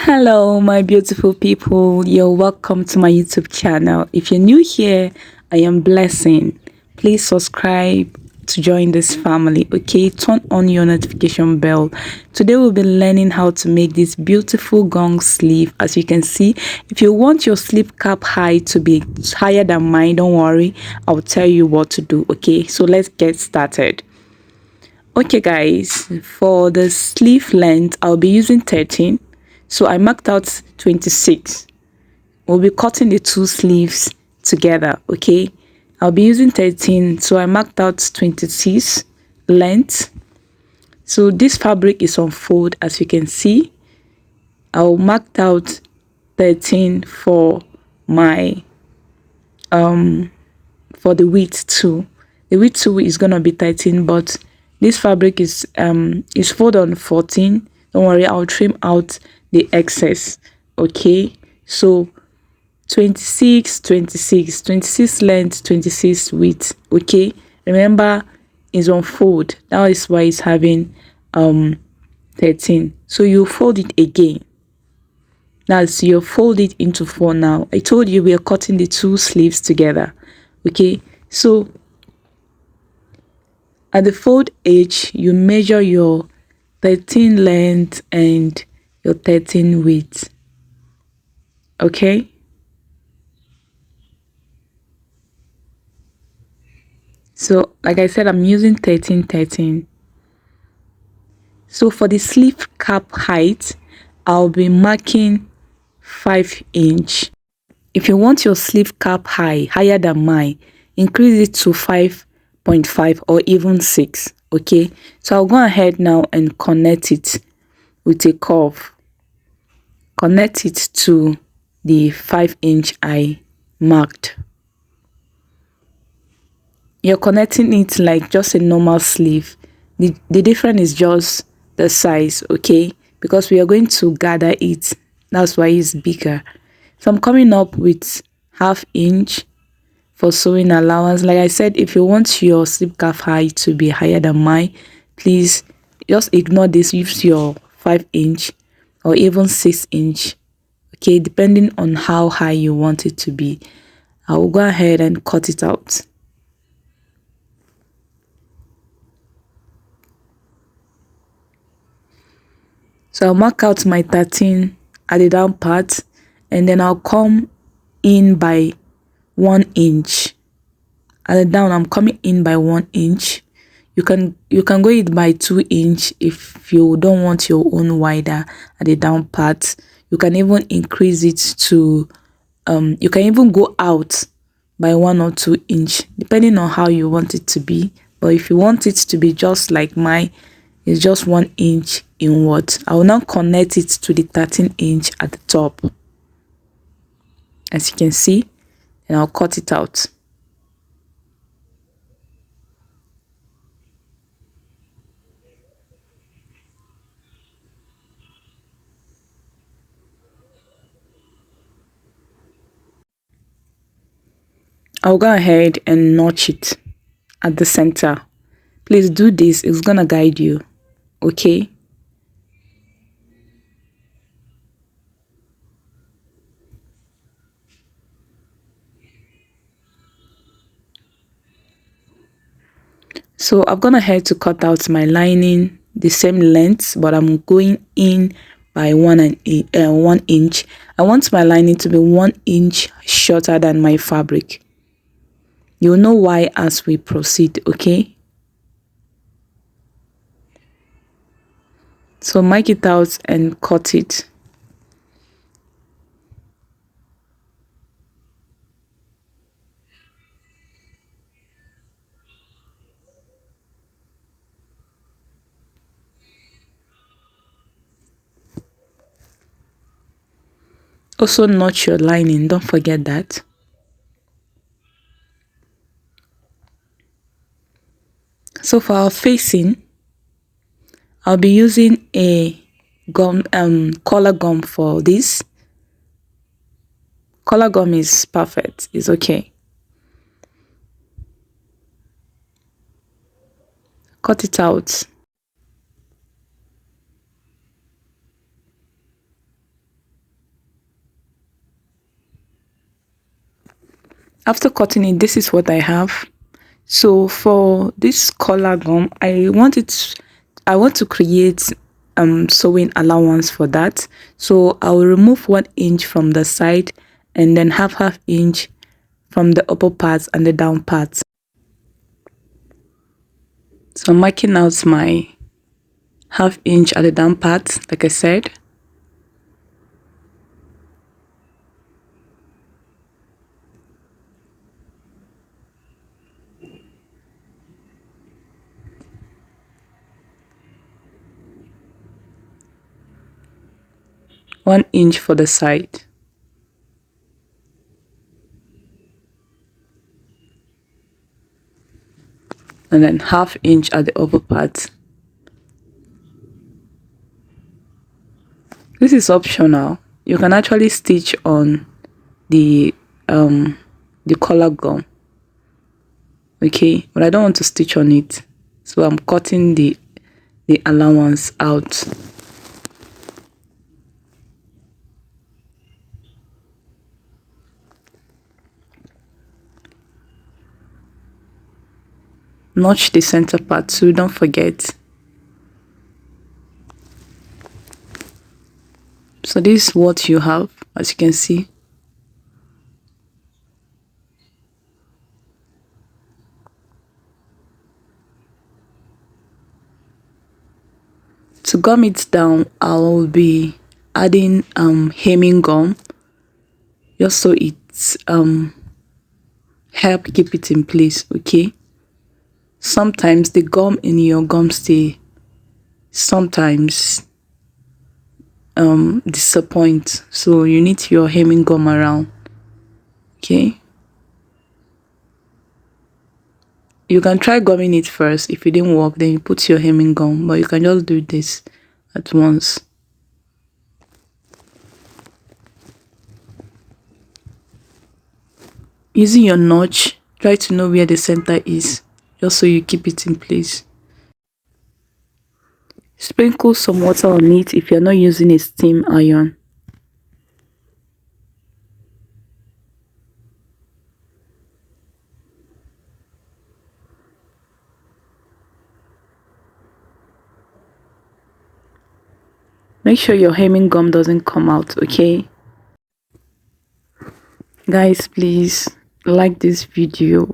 Hello, my beautiful people. You're welcome to my YouTube channel. If you're new here, I am Blessing. Please subscribe to join this family. Okay, turn on your notification bell. Today we'll be learning how to make this beautiful gong sleeve. As you can see, if you want your sleeve cap height to be higher than mine, don't worry, I'll tell you what to do. Okay, so let's get started. Okay guys, for the sleeve length I'll be using 13, so I marked out 26. We'll be cutting the two sleeves together. Okay, I'll be using 13, so I marked out 26 length. So this fabric is on fold. As you can see, I'll marked out 13 for my for the width too. The width too is gonna be 13, but this fabric is fold on 14. Don't worry, I'll trim out the excess. Okay, so 26, 26, 26 length, 26 width. Okay, remember is on fold. That is why it's having 13. So you fold it again. That's you fold it into 4. Now I told you we are cutting the two sleeves together. Okay, so at the fold edge you measure your 13 length and your 13 width. Okay, so like I said, I'm using 13, 13. So for the sleeve cap height, I'll be marking 5 inch. If you want your sleeve cap higher than mine, increase it to 5.5 or even 6. Okay, so I'll go ahead now and connect it with a curve. Connect it to the 5 inch I marked. You're connecting it like just a normal sleeve. The difference is just the size. Okay, because we are going to gather it, that's why it's bigger. So I'm coming up with ½ inch for sewing allowance. Like I said, if you want your sleeve cap height to be higher than mine, please just ignore this. Use your 5 inch or even 6 inch. Okay, depending on how high you want it to be. I will go ahead and cut it out. So I'll mark out my 13 at the down part, and then I'll come in by 1 inch. At the down, I'm coming in by 1 inch. You can go it by 2 inch if you don't want your own wider at the down part. You can even increase it to you can even go out by 1 or 2 inch depending on how you want it to be. But if you want it to be just like mine, it's just 1 inch inward. I will now connect it to the 13 inch at the top, as you can see, and I'll cut it out. I'll go ahead and notch it at the center. Please do this, it's gonna guide you. Okay, so I've gone ahead to cut out my lining the same length, but I'm going in by 1 inch. I want my lining to be 1 inch shorter than my fabric. You'll know why as we proceed. Okay, so mark it out and cut it. Also notch your lining, don't forget that. So for our facing, I'll be using a gum collar gum for this. Collar gum is perfect, it's okay. Cut it out. After cutting it, this is what I have. So for this collar gum, I want to create sewing allowance for that. So I will remove 1 inch from the side and then half inch from the upper parts and the down parts. So I'm marking out my half inch at the down part, like I said. One inch for the side. And then half inch at the upper part. This is optional. You can actually stitch on the collar gum. Okay, but I don't want to stitch on it, so I'm cutting the allowance out. Notch the center part too, don't forget. So this is what you have, as you can see. To gum it down, I will be adding hemming gum, just so it's help keep it in place. Okay, sometimes the gum in your gum stay sometimes disappoint, so you need your hemming gum around. Okay, you can try gumming it first. If it didn't work, then you put your hemming gum, but you can just do this at once. Using your notch, try to know where the center is, just so you keep it in place. Sprinkle some water on it if you're not using a steam iron. Make sure your hemming gum doesn't come out, okay? Guys, please like this video.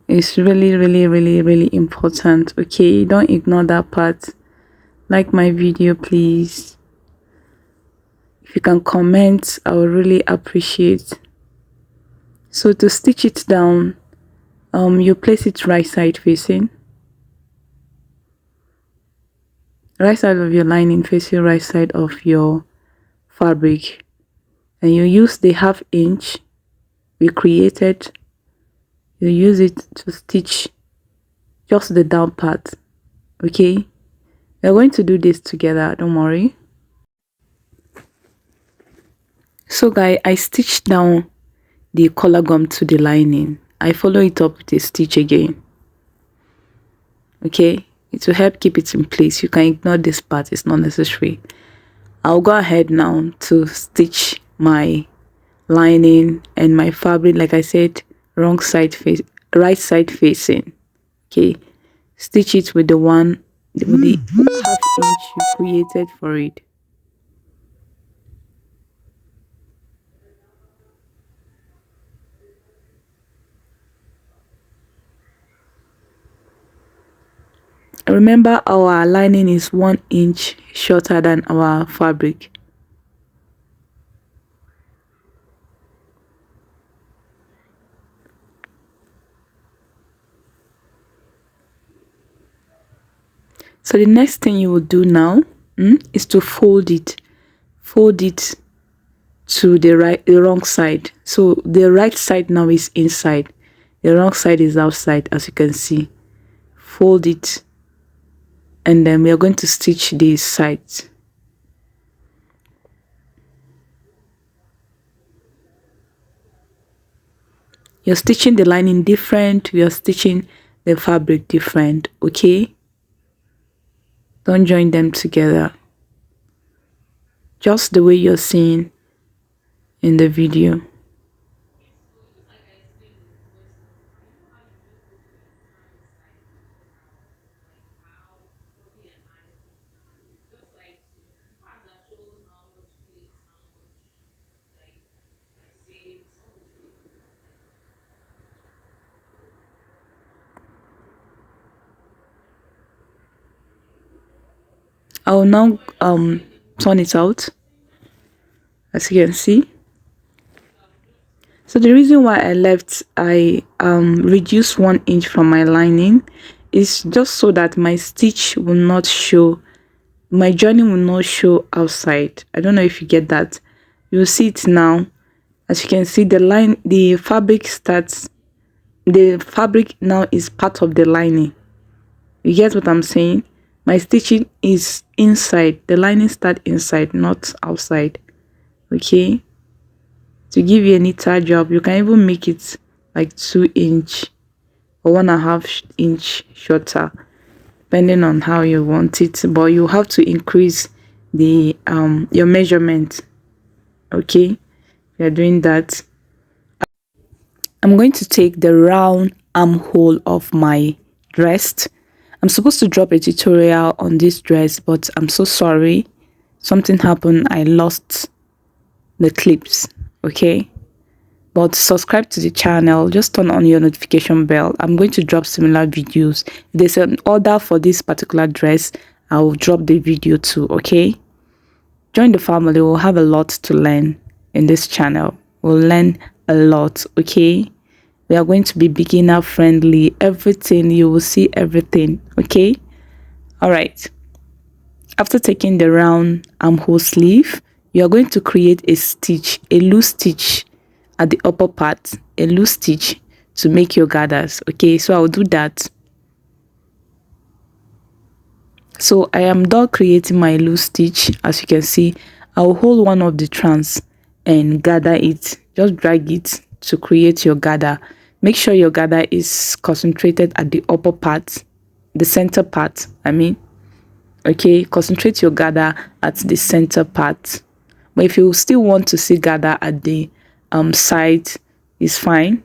It's really important, okay? Don't ignore that part. Like my video, please. If you can comment, I would really appreciate. So to stitch it down, you place it right side facing. Right side of your lining facing right side of your fabric, and you use the half inch we created. You use it to stitch just the down part. Okay, we're going to do this together, don't worry. So guys, I stitched down the collar gum to the lining. I follow it up with a stitch again. Okay, it will help keep it in place. You can ignore this part, it's not necessary. I'll go ahead now to stitch my lining and my fabric, like I said, right side facing. Okay, stitch it with the half inch you created for it. Remember, our lining is 1 inch shorter than our fabric. So the next thing you will do now is to fold it to the wrong side. So the right side now is inside, the wrong side is outside, as you can see. Fold it, and then we are going to stitch these sides. You're stitching the lining different, we are stitching the fabric different, okay? Don't join them together, just the way you're seeing in the video. I will now turn it out, as you can see. So the reason why I reduced 1 inch from my lining is just so that my stitch will not show, my joining will not show outside. I don't know if you get that. You'll see it now. As you can see, the fabric now is part of the lining. You get what I'm saying? My stitching is inside, the lining start inside, not outside. Okay, to give you a neater job, you can even make it like 2 inch or 1.5 inch shorter, depending on how you want it, but you have to increase the your measurement. Okay, you're doing that. I'm going to take the round armhole of my dress. I'm supposed to drop a tutorial on this dress, but I'm so sorry, something happened, I lost the clips. Okay, but subscribe to the channel, just turn on your notification bell. I'm going to drop similar videos. If there's an order for this particular dress, I will drop the video too. Okay, join the family. We'll have a lot to learn in this channel. We'll learn a lot. Okay, we are going to be beginner friendly. Everything, you will see everything. Okay, all right. After taking the round armhole sleeve, you are going to create a stitch, a loose stitch at the upper part, a loose stitch to make your gathers. Okay, so I'll do that. So I am done creating my loose stitch. As you can see, I'll hold one of the strands and gather it. Just drag it to create your gather. Make sure your gather is concentrated at the upper part, the center part, I mean. Okay, concentrate your gather at the center part. But if you still want to see gather at the side, is fine.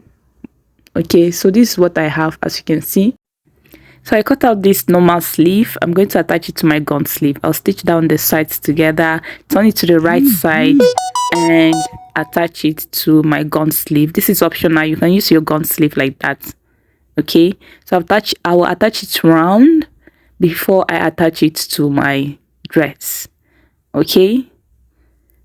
Okay, so this is what I have, as you can see. So I cut out this normal sleeve. I'm going to attach it to my gun sleeve. I'll stitch down the sides together, turn it to the right side, and attach it to my gun sleeve. This is optional. You can use your gun sleeve like that. Okay, so I will attach it round before I attach it to my dress. Okay,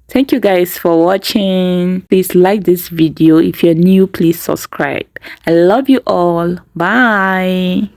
thank you guys for watching. Please like this video. If you're new, please subscribe. I love you all. Bye.